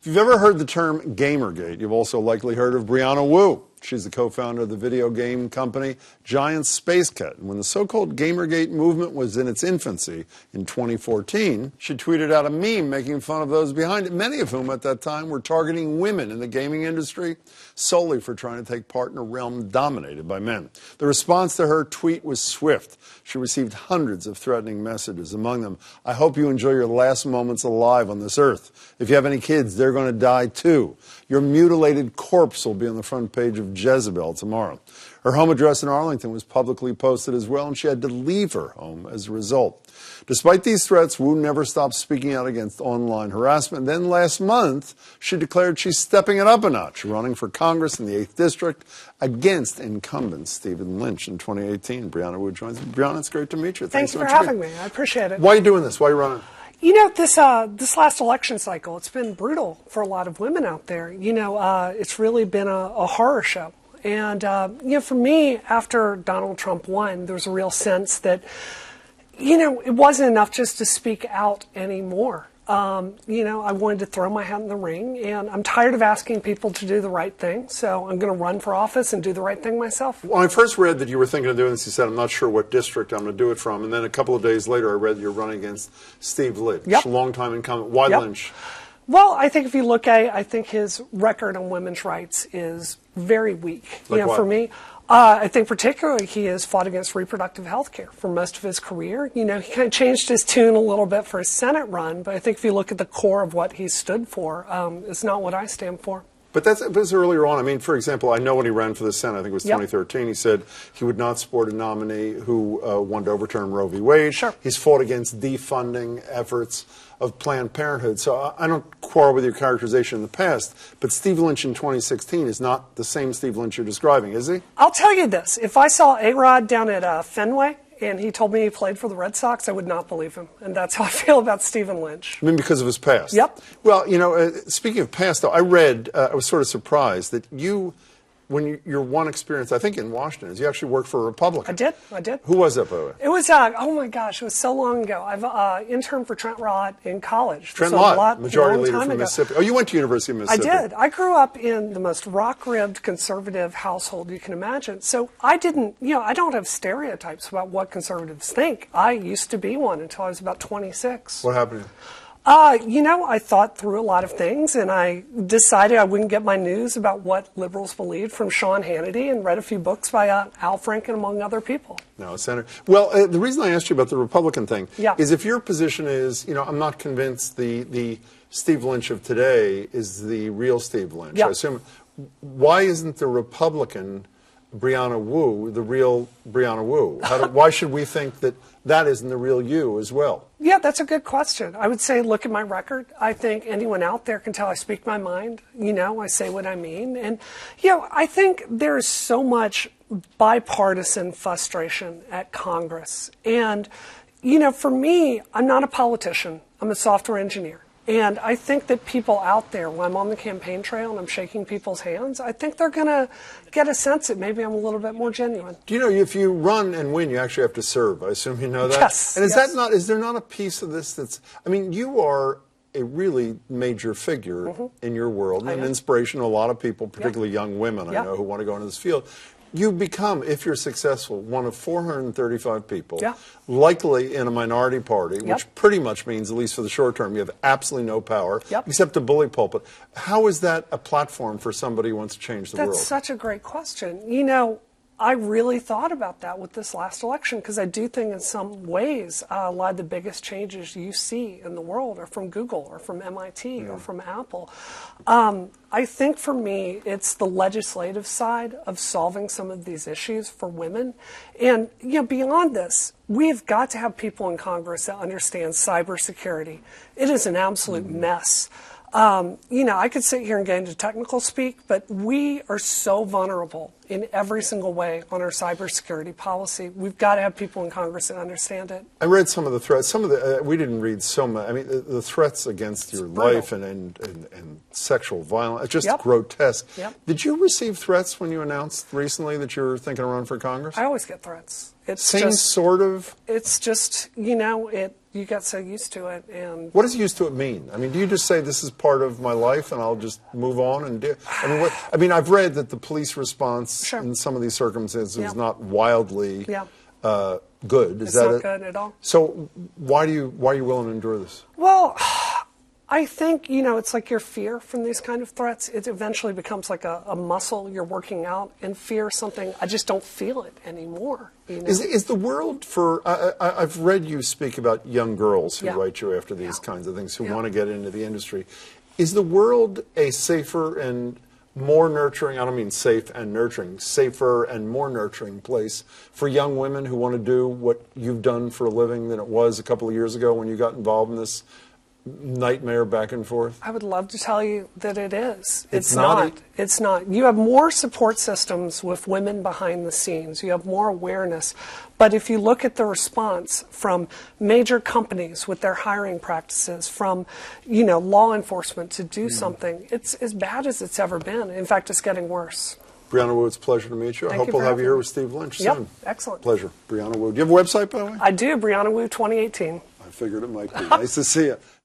If you've ever heard the term Gamergate, you've also likely heard of Brianna Wu. She's the co-founder of the video game company Giant Space Cat. And when the so-called Gamergate movement was in its infancy in 2014, she tweeted out a meme making fun of those behind it, many of whom at that time were targeting women in the gaming industry solely for trying to take part in a realm dominated by men. The response to her tweet was swift. She received hundreds of threatening messages, among them, "I hope you enjoy your last moments alive on this earth. If you have any kids, they're going to die too. Your mutilated corpse will be on the front page of Jezebel tomorrow." Her home address in Arlington was publicly posted as well, and she had to leave her home as a result. Despite these threats, Wu never stopped speaking out against online harassment. Then last month, she declared she's stepping it up a notch, running for Congress in the 8th District against incumbent Stephen Lynch in 2018. Brianna Wu joins me. Brianna, it's great to meet you. Thanks for having me. I appreciate it. Why are you doing this? Why are you running? You know, this last election cycle, it's been brutal for a lot of women out there. You know, it's really been a horror show. And, you know, for me, after Donald Trump won, there was a real sense that, you know, it wasn't enough just to speak out anymore. You know, I wanted to throw my hat in the ring, and I'm tired of asking people to do the right thing, so I'm going to run for office and do the right thing myself. When I first read that you were thinking of doing this, you said, "I'm not sure what district I'm going to do it from." And then a couple of days later, I read you're running against Steve Lynch, longtime incumbent. Why Lynch? Well, I think if you look at it, I think his record on women's rights is very weak. Like you know, what? For me, I think particularly he has fought against reproductive health care for most of his career. You know, he kind of changed his tune a little bit for his Senate run, but I think if you look at the core of what he stood for, it's not what I stand for. But that was earlier on. I mean, for example, I know when he ran for the Senate, I think it was 2013, he said he would not support a nominee who wanted to overturn Roe v. Wade. Sure. He's fought against defunding efforts of Planned Parenthood. So I don't quarrel with your characterization in the past, but Steve Lynch in 2016 is not the same Steve Lynch you're describing, is he? I'll tell you this. If I saw A-Rod down at Fenway and he told me he played for the Red Sox, I would not believe him. And that's how I feel about Stephen Lynch. I mean, because of his past? Yep. Well, you know, speaking of past, though, I read, I was sort of surprised that you, your one experience, I think in Washington, is you actually worked for a Republican. I did. Who was that, by the way? It was, oh my gosh, it was so long ago. I've interned for Trent Lott in college. Trent so Lott, majority leader from ago. Mississippi. Oh, you went to University of Mississippi. I did. I grew up in the most rock-ribbed conservative household you can imagine. So I didn't, you know, I don't have stereotypes about what conservatives think. I used to be one until I was about 26. What happened to you? You know, I thought through a lot of things, and I decided I wouldn't get my news about what liberals believed from Sean Hannity, and read a few books by Al Franken, among other people. No, Senator. Well, the reason I asked you about the Republican thing is if your position is, you know, I'm not convinced the Steve Lynch of today is the real Steve Lynch. I assume. Why isn't the Republican Brianna Wu the real Brianna Wu? Why should we think that that isn't the real you as well? Yeah, that's a good question. I would say look at my record. I think anyone out there can tell I speak my mind. You know, I say what I mean. And, you know, I think there is so much bipartisan frustration at Congress. And, you know, for me, I'm not a politician. I'm a software engineer. And I think that people out there, when I'm on the campaign trail and I'm shaking people's hands, I think they're going to get a sense that maybe I'm a little bit more genuine. Do you know, if you run and win, you actually have to serve? I assume you know that? Yes. And is there not a piece of this that's, I mean, you are a really major figure in your world, and an inspiration to a lot of people, particularly young women, I know, who want to go into this field. You become, if you're successful, one of 435 people, likely in a minority party, which pretty much means, at least for the short term, you have absolutely no power, except to bully pulpit. How is that a platform for somebody who wants to change the world? That's such a great question. You know, I really thought about that with this last election, because I do think in some ways a lot of the biggest changes you see in the world are from Google or from MIT or from Apple. I think for me it's the legislative side of solving some of these issues for women. And you know, beyond this, we've got to have people in Congress that understand cybersecurity. It is an absolute mess. You know, I could sit here and get into technical speak, but we are so vulnerable in every single way on our cybersecurity policy. We've got to have people in Congress that understand it. I read some of the threats. Some of the we didn't read so much. I mean, the threats against your life and sexual violence, just grotesque. Did you receive threats when you announced recently that you're thinking of running for Congress? I always get threats. It's same sort of. It's just, you know, You get so used to it, and what does used to it mean? I mean, do you just say this is part of my life and I'll just move on and do? I mean, I've read that the police response in some of these circumstances is not wildly good. Is it's that not good at all. So why are you willing to endure this? Well, I think, it's like your fear from these kind of threats. It eventually becomes like a muscle you're working out, and fear something, I just don't feel it anymore. Is the world for, I've read you speak about young girls who write you after these kinds of things, who want to get into the industry. Is the world a safer and more nurturing, I don't mean safe and nurturing, safer and more nurturing place for young women who want to do what you've done for a living than it was a couple of years ago when you got involved in this nightmare back and forth? I would love to tell you that it is. It's not. It's not. You have more support systems with women behind the scenes. You have more awareness. But if you look at the response from major companies with their hiring practices, from law enforcement to do something, it's as bad as it's ever been. In fact, it's getting worse. Brianna Wu, it's a pleasure to meet you. I hope we'll have you here with Steve Lynch soon. Excellent. Pleasure. Brianna Wu. Do you have a website, by the way? I do, Brianna Wu 2018. I figured it might be. Nice to see you.